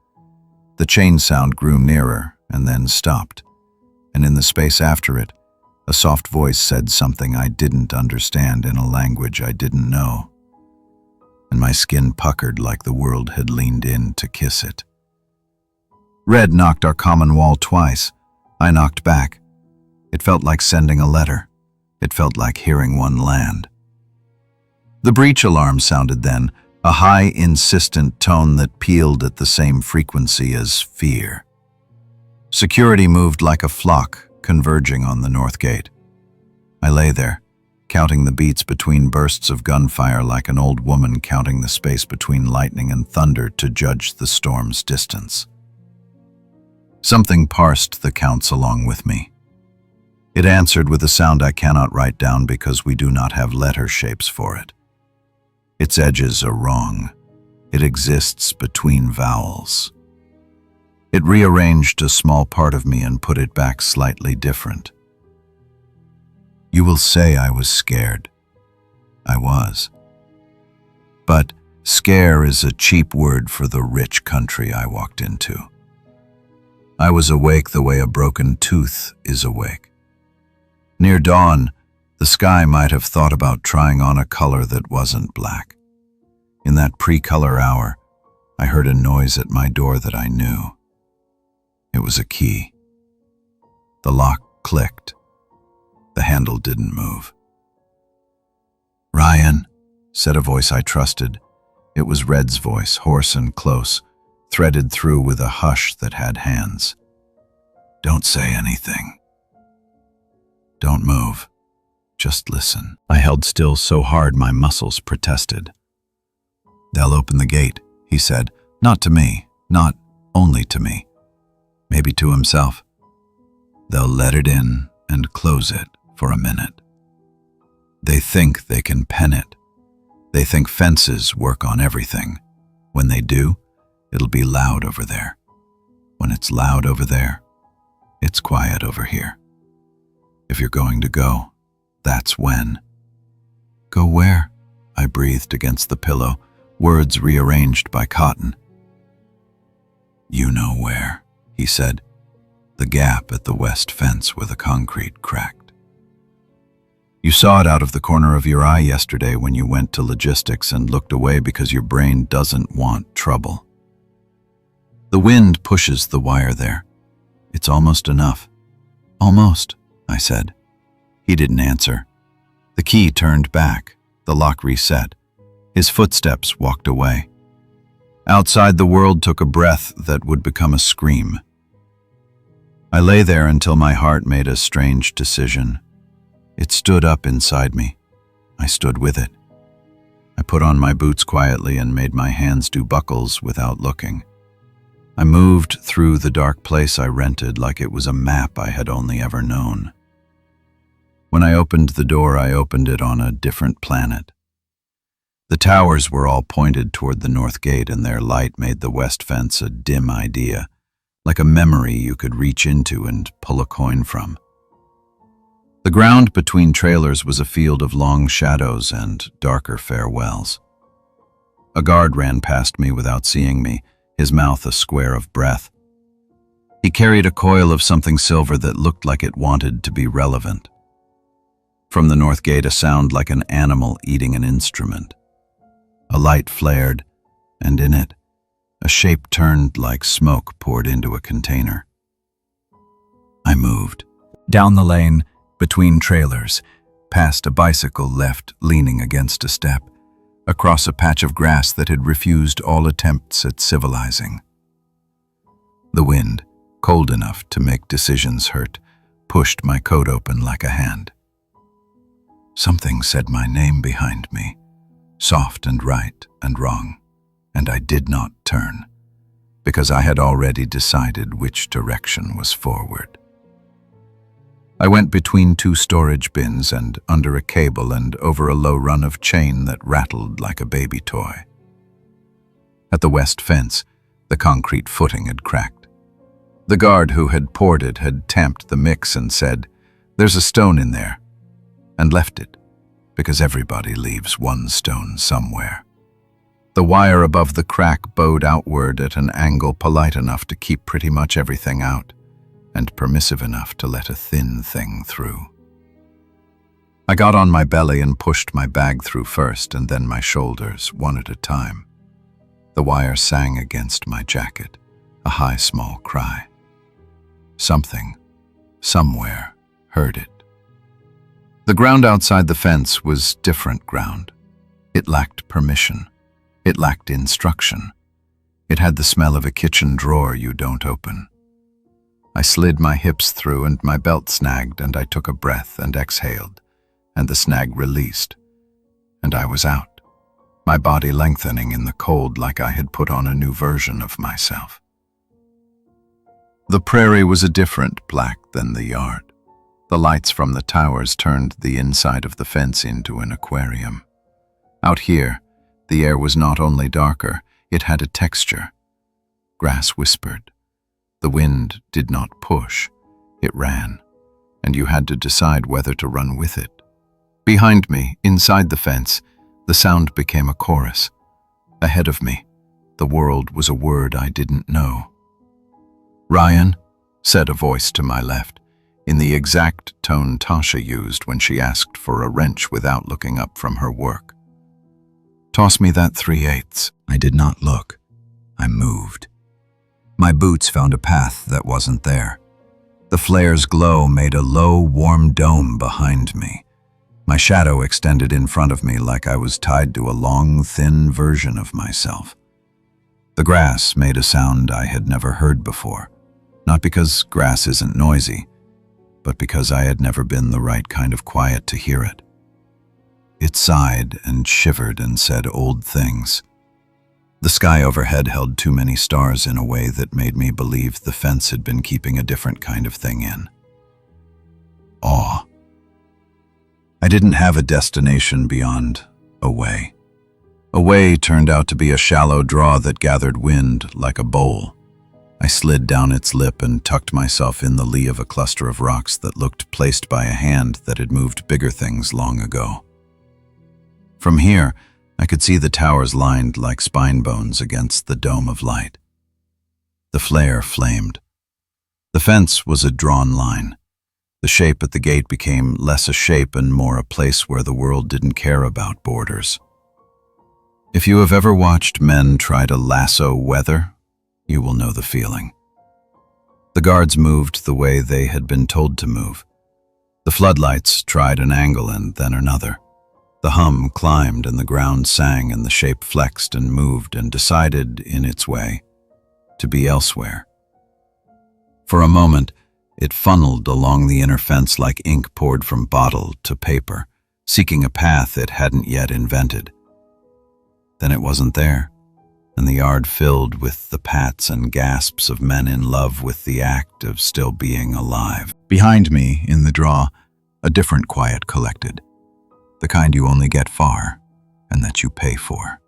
The chain sound grew nearer and then stopped, and in the space after it, a soft voice said something I didn't understand in a language I didn't know, and my skin puckered like the world had leaned in to kiss it. Red knocked our common wall twice. I knocked back. It felt like sending a letter. It felt like hearing one land. The breach alarm sounded then, a high, insistent tone that pealed at the same frequency as fear. Security moved like a flock, converging on the north gate. I lay there, counting the beats between bursts of gunfire like an old woman counting the space between lightning and thunder to judge the storm's distance. Something parsed the counts along with me. It answered with a sound I cannot write down because we do not have letter shapes for it. Its edges are wrong. It exists between vowels. It rearranged a small part of me and put it back slightly different. You will say I was scared. I was. But scare is a cheap word for the rich country I walked into. I was awake the way a broken tooth is awake. Near dawn, the sky might have thought about trying on a color that wasn't black. In that pre-color hour, I heard a noise at my door that I knew. It was a key. The lock clicked. The handle didn't move. "Ryan," said a voice I trusted. It was Red's voice, hoarse and close, threaded through with a hush that had hands. "Don't say anything. Don't move. Just listen." I held still so hard my muscles protested. "They'll open the gate," he said, not to me, not only to me, maybe to himself. "They'll let it in and close it for a minute. They think they can pen it. They think fences work on everything. When they do, it'll be loud over there. When it's loud over there, it's quiet over here. If you're going to go, that's when. Go where? I breathed against the pillow, words rearranged by cotton. You know where, he said. The gap at the west fence where the concrete cracked. You saw it out of the corner of your eye yesterday when you went to logistics and looked away because your brain doesn't want trouble. The wind pushes the wire there. It's almost enough. Almost, I said. He didn't answer. The key turned back. The lock reset. His footsteps walked away. Outside, the world took a breath that would become a scream. I lay there until my heart made a strange decision. It stood up inside me. I stood with it. I put on my boots quietly and made my hands do buckles without looking. I moved through the dark place I rented like it was a map I had only ever known. When I opened the door, I opened it on a different planet. The towers were all pointed toward the north gate, and their light made the west fence a dim idea, like a memory you could reach into and pull a coin from. The ground between trailers was a field of long shadows and darker farewells. A guard ran past me without seeing me, his mouth a square of breath. He carried a coil of something silver that looked like it wanted to be relevant. From the north gate, a sound like an animal eating an instrument. A light flared, and in it, a shape turned like smoke poured into a container. I moved. Down the lane, between trailers, past a bicycle left leaning against a step, across a patch of grass that had refused all attempts at civilizing. The wind, cold enough to make decisions hurt, pushed my coat open like a hand. Something said my name behind me, soft and right and wrong, and I did not turn, because I had already decided which direction was forward. I went between two storage bins and under a cable and over a low run of chain that rattled like a baby toy. At the west fence, the concrete footing had cracked. The guard who had poured it had tamped the mix and said, "There's a stone in there," and left it, because everybody leaves one stone somewhere. The wire above the crack bowed outward at an angle polite enough to keep pretty much everything out, and permissive enough to let a thin thing through. I got on my belly and pushed my bag through first, and then my shoulders, one at a time. The wire sang against my jacket, a high, small cry. Something, somewhere, heard it. The ground outside the fence was different ground. It lacked permission. It lacked instruction. It had the smell of a kitchen drawer you don't open. I slid my hips through and my belt snagged, and I took a breath and exhaled, and the snag released, and I was out, my body lengthening in the cold like I had put on a new version of myself. The prairie was a different black than the yard. The lights from the towers turned the inside of the fence into an aquarium. Out here, the air was not only darker, it had a texture. Grass whispered. The wind did not push, it ran, and you had to decide whether to run with it. Behind me, inside the fence, the sound became a chorus. Ahead of me, the world was a word I didn't know. "Ryan," said a voice to my left, in the exact tone Tasha used when she asked for a wrench without looking up from her work. "Toss me that 3/8." I did not look. I moved. My boots found a path that wasn't there. The flare's glow made a low, warm dome behind me. My shadow extended in front of me like I was tied to a long, thin version of myself. The grass made a sound I had never heard before, not because grass isn't noisy, but because I had never been the right kind of quiet to hear it. It sighed and shivered and said old things. The sky overhead held too many stars in a way that made me believe the fence had been keeping a different kind of thing in. awe. I didn't have a destination beyond away. Away turned out to be a shallow draw that gathered wind like a bowl. I slid down its lip and tucked myself in the lee of a cluster of rocks that looked placed by a hand that had moved bigger things long ago. From here, I could see the towers lined like spine bones against the dome of light. The flare flamed. The fence was a drawn line. The shape at the gate became less a shape and more a place where the world didn't care about borders. If you have ever watched men try to lasso weather, you will know the feeling. The guards moved the way they had been told to move. The floodlights tried an angle and then another. The hum climbed and the ground sang and the shape flexed and moved and decided, in its way, to be elsewhere. For a moment, it funneled along the inner fence like ink poured from bottle to paper, seeking a path it hadn't yet invented. Then it wasn't there, and the yard filled with the pats and gasps of men in love with the act of still being alive. Behind me, in the draw, a different quiet collected, the kind you only get far, and that you pay for.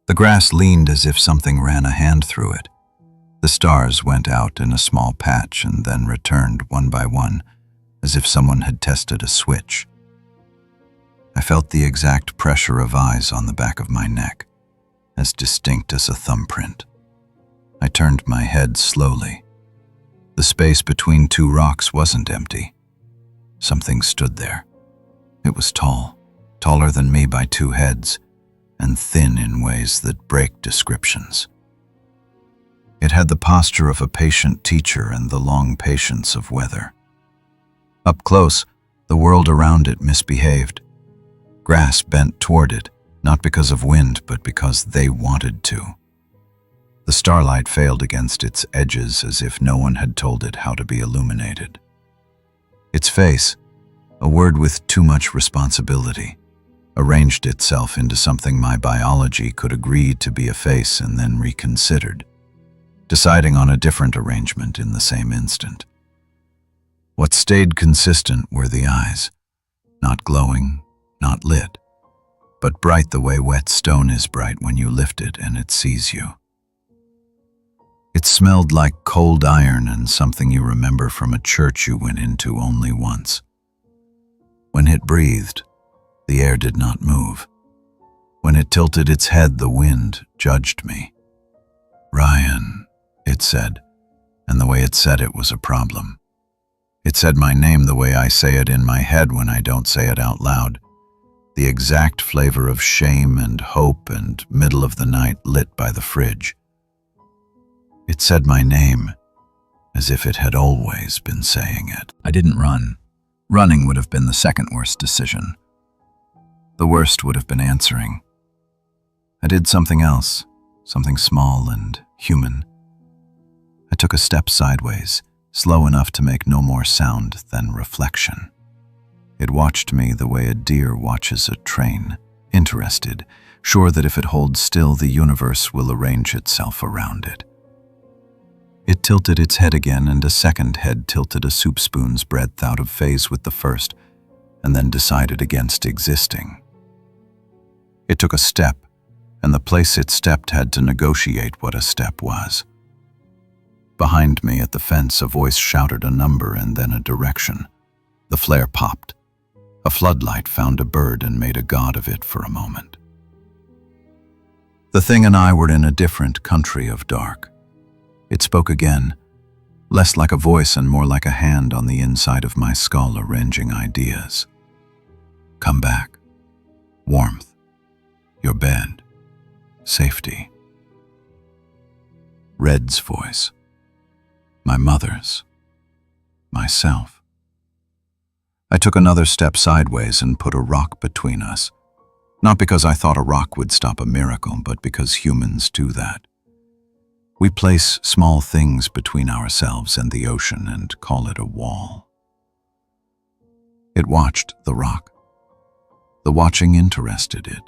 The grass leaned as if something ran a hand through it. The stars went out in a small patch and then returned one by one, as if someone had tested a switch. I felt the exact pressure of eyes on the back of my neck, as distinct as a thumbprint. I turned my head slowly. The space between two rocks wasn't empty. Something stood there. It was tall, taller than me by 2 heads, and thin in ways that break descriptions. It had the posture of a patient teacher and the long patience of weather. Up close, the world around it misbehaved. Grass bent toward it, not because of wind, but because they wanted to. The starlight failed against its edges as if no one had told it how to be illuminated. Its face, a word with too much responsibility, arranged itself into something my biology could agree to be a face and then reconsidered, deciding on a different arrangement in the same instant. What stayed consistent were the eyes, not glowing, not lit, but bright the way wet stone is bright when you lift it and it sees you. It smelled like cold iron and something you remember from a church you went into only once. When it breathed, the air did not move. When it tilted its head, the wind judged me. "Ryan," it said, and the way it said it was a problem. It said my name the way I say it in my head when I don't say it out loud. The exact flavor of shame and hope and middle of the night lit by the fridge. It said my name as if it had always been saying it. I didn't run. Running would have been the second worst decision. The worst would have been answering. I did something else, something small and human. I took a step sideways, slow enough to make no more sound than reflection. It watched me the way a deer watches a train, interested, sure that if it holds still, the universe will arrange itself around it. It tilted its head again, and a second head tilted a soup spoon's breadth out of phase with the first, and then decided against existing. It took a step, and the place it stepped had to negotiate what a step was. Behind me at the fence, a voice shouted a number and then a direction. The flare popped. A floodlight found a bird and made a god of it for a moment. The thing and I were in a different country of dark. It spoke again, less like a voice and more like a hand on the inside of my skull arranging ideas. Come back. Warmth. Your bed. Safety. Red's voice. My mother's. Myself. I took another step sideways and put a rock between us. Not because I thought a rock would stop a miracle, but because humans do that. We place small things between ourselves and the ocean and call it a wall. It watched the rock. The watching interested it.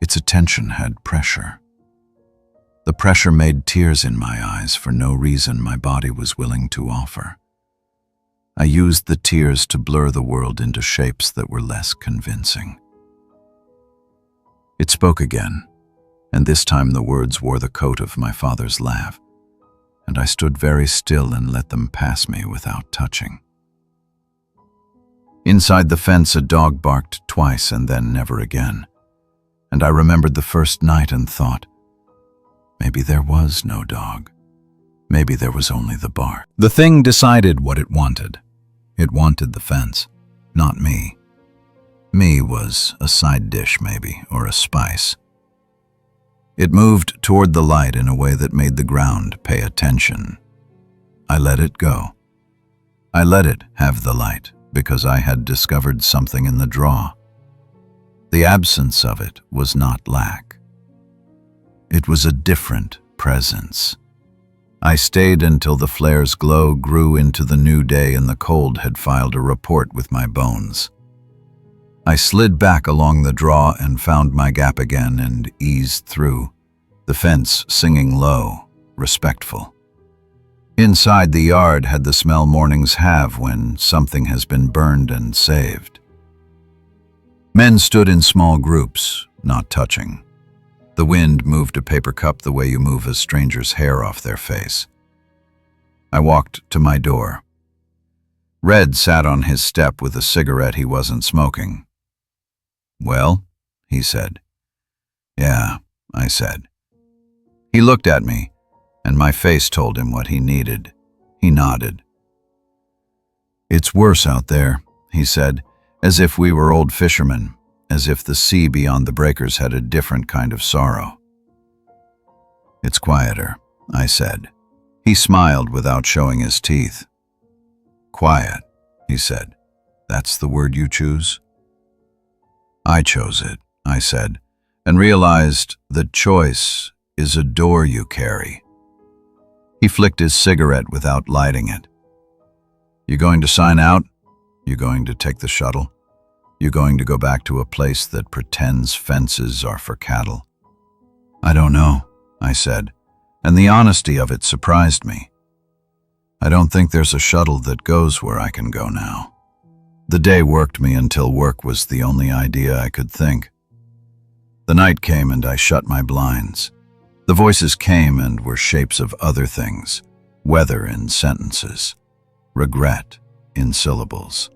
Its attention had pressure. The pressure made tears in my eyes for no reason my body was willing to offer. I used the tears to blur the world into shapes that were less convincing. It spoke again, and this time the words wore the coat of my father's laugh, and I stood very still and let them pass me without touching. Inside the fence, a dog barked twice and then never again, and I remembered the first night and thought, maybe there was no dog. Maybe there was only the bark. The thing decided what it wanted. It wanted the fence, not me. Me was a side dish maybe, or a spice. It moved toward the light in a way that made the ground pay attention. I let it go. I let it have the light because I had discovered something in the draw. The absence of it was not lack. It was a different presence. I stayed until the flare's glow grew into the new day and the cold had filed a report with my bones. I slid back along the draw and found my gap again and eased through, the fence singing low, respectful. Inside the yard had the smell mornings have when something has been burned and saved. Men stood in small groups, not touching. The wind moved a paper cup the way you move a stranger's hair off their face. I walked to my door. Red sat on his step with a cigarette he wasn't smoking. "Well?" he said. "Yeah," I said. He looked at me, and my face told him what he needed. He nodded. "It's worse out there," he said, as if we were old fishermen, as if the sea beyond the breakers had a different kind of sorrow. "It's quieter," I said. He smiled without showing his teeth. "Quiet," he said. "That's the word you choose?" "I chose it," I said, and realized that choice is a door you carry. He flicked his cigarette without lighting it. "You going to sign out? You going to take the shuttle? You going to go back to a place that pretends fences are for cattle?" "I don't know," I said, and the honesty of it surprised me. "I don't think there's a shuttle that goes where I can go now." The day worked me until work was the only idea I could think. The night came and I shut my blinds. The voices came and were shapes of other things, weather in sentences, regret in syllables.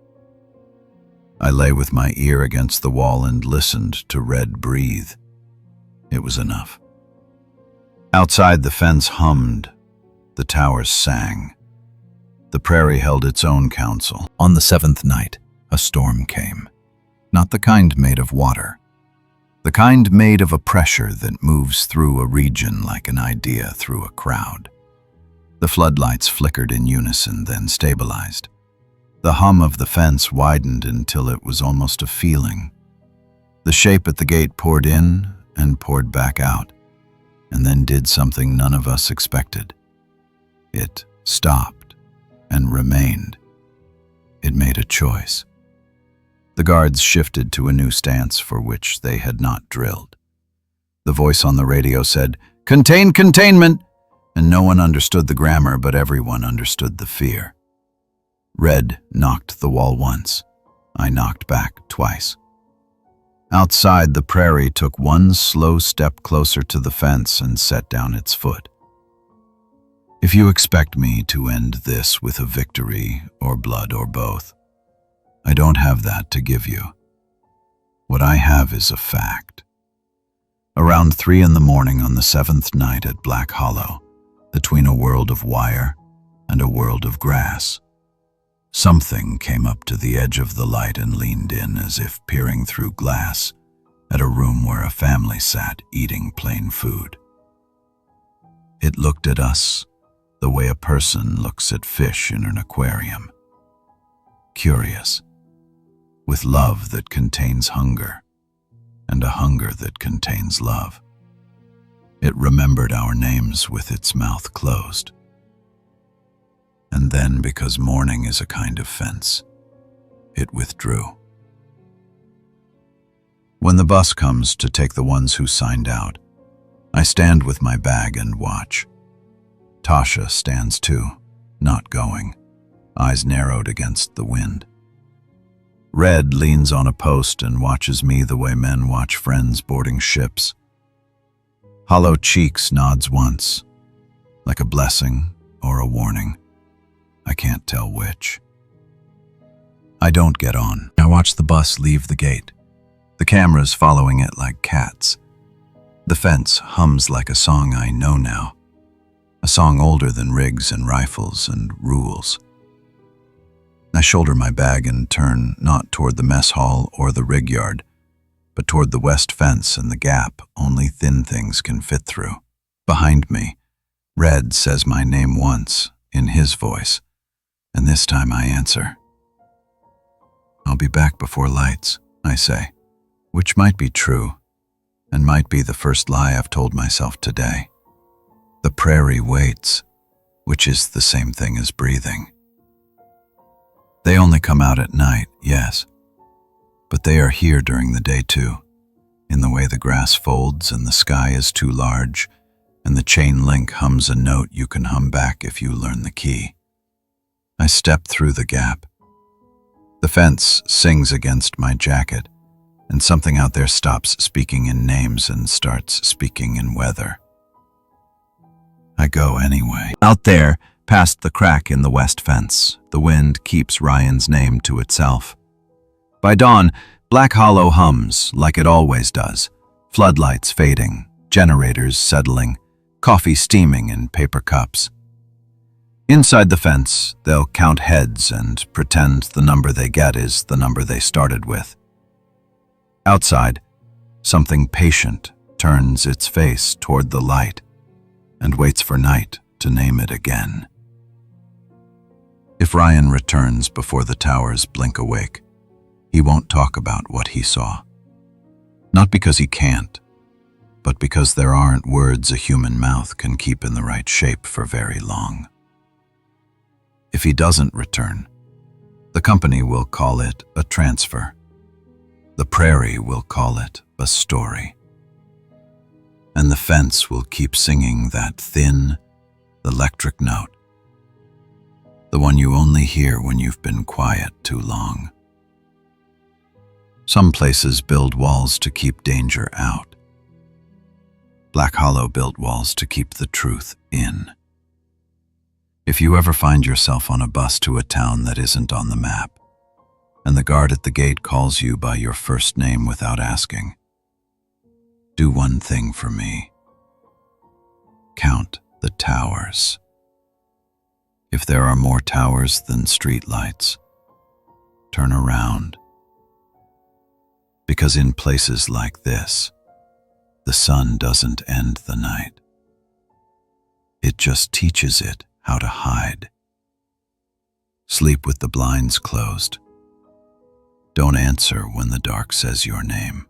I lay with my ear against the wall and listened to Red breathe. It was enough. Outside, the fence hummed. The towers sang. The prairie held its own council. On the seventh night, a storm came. Not the kind made of water. The kind made of a pressure that moves through a region like an idea through a crowd. The floodlights flickered in unison, then stabilized. The hum of the fence widened until it was almost a feeling. The shape at the gate poured in and poured back out, and then did something none of us expected. It stopped and remained. It made a choice. The guards shifted to a new stance for which they had not drilled. The voice on the radio said, "Contain containment!" And no one understood the grammar, but everyone understood the fear. Red knocked the wall once. I knocked back twice. Outside, the prairie took one slow step closer to the fence and set down its foot. If you expect me to end this with a victory or blood or both, I don't have that to give you. What I have is a fact. Around 3 in the morning on the 7th night at Black Hollow, between a world of wire and a world of grass, something came up to the edge of the light and leaned in as if peering through glass at a room where a family sat eating plain food. It looked at us the way a person looks at fish in an aquarium. Curious, with love that contains hunger, and a hunger that contains love. It remembered our names with its mouth closed. And then, because mourning is a kind of fence, it withdrew. When the bus comes to take the ones who signed out, I stand with my bag and watch. Tasha stands too, not going. eyes narrowed against the wind. Red leans on a post and watches me the way men watch friends boarding ships. Hollow cheeks nods once, like a blessing or a warning. I can't tell which. I don't get on. I watch the bus leave the gate, the cameras following it like cats. The fence hums like a song I know now, a song older than rigs and rifles and rules. I shoulder my bag and turn not toward the mess hall or the rig yard, but toward the west fence and the gap only thin things can fit through. Behind me, Red says my name once, in his voice, and this time I answer. I'll be back before lights, I say, which might be true, and might be the first lie I've told myself today. The prairie waits, which is the same thing as breathing. They only come out at night, yes, but they are here during the day too, in the way the grass folds and the sky is too large, and the chain link hums a note you can hum back if you learn the key. I step through the gap. The fence sings against my jacket, and something out there stops speaking in names and starts speaking in weather. I go anyway. Out there, past the crack in the west fence, the wind keeps Ryan's name to itself. By dawn, Black Hollow hums like it always does, floodlights fading, generators settling, coffee steaming in paper cups. Inside the fence, they'll count heads and pretend the number they get is the number they started with. Outside, something patient turns its face toward the light and waits for night to name it again. If Ryan returns before the towers blink awake, he won't talk about what he saw. Not because he can't, but because there aren't words a human mouth can keep in the right shape for very long. If he doesn't return, the company will call it a transfer. The prairie will call it a story. And the fence will keep singing that thin, electric note, the one you only hear when you've been quiet too long. Some places build walls to keep danger out. Black Hollow built walls to keep the truth in. If you ever find yourself on a bus to a town that isn't on the map, and the guard at the gate calls you by your first name without asking, do one thing for me. Count the towers. If there are more towers than streetlights, turn around. Because in places like this, the sun doesn't end the night. It just teaches it how to hide. Sleep with the blinds closed. Don't answer when the dark says your name.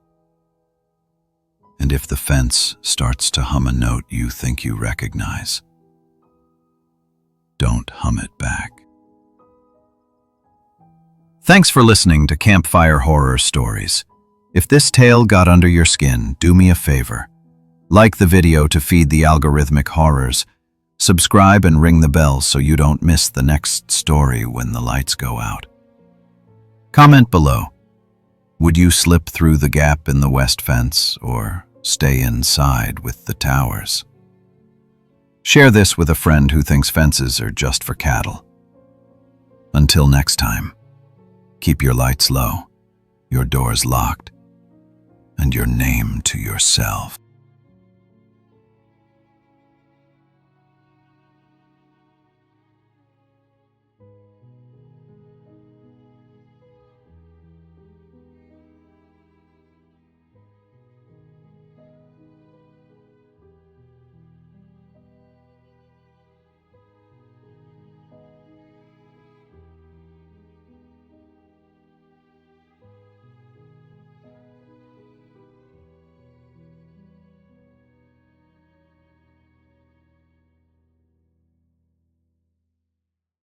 And if the fence starts to hum a note you think you recognize, don't hum it back. Thanks for listening to Campfire Horror Stories. If this tale got under your skin, do me a favor. Like the video to feed the algorithmic horrors. Subscribe and ring the bell so you don't miss the next story when the lights go out. Comment below. Would you slip through the gap in the west fence or stay inside with the towers? Share this with a friend who thinks fences are just for cattle. Until next time, keep your lights low, your doors locked, and your name to yourself.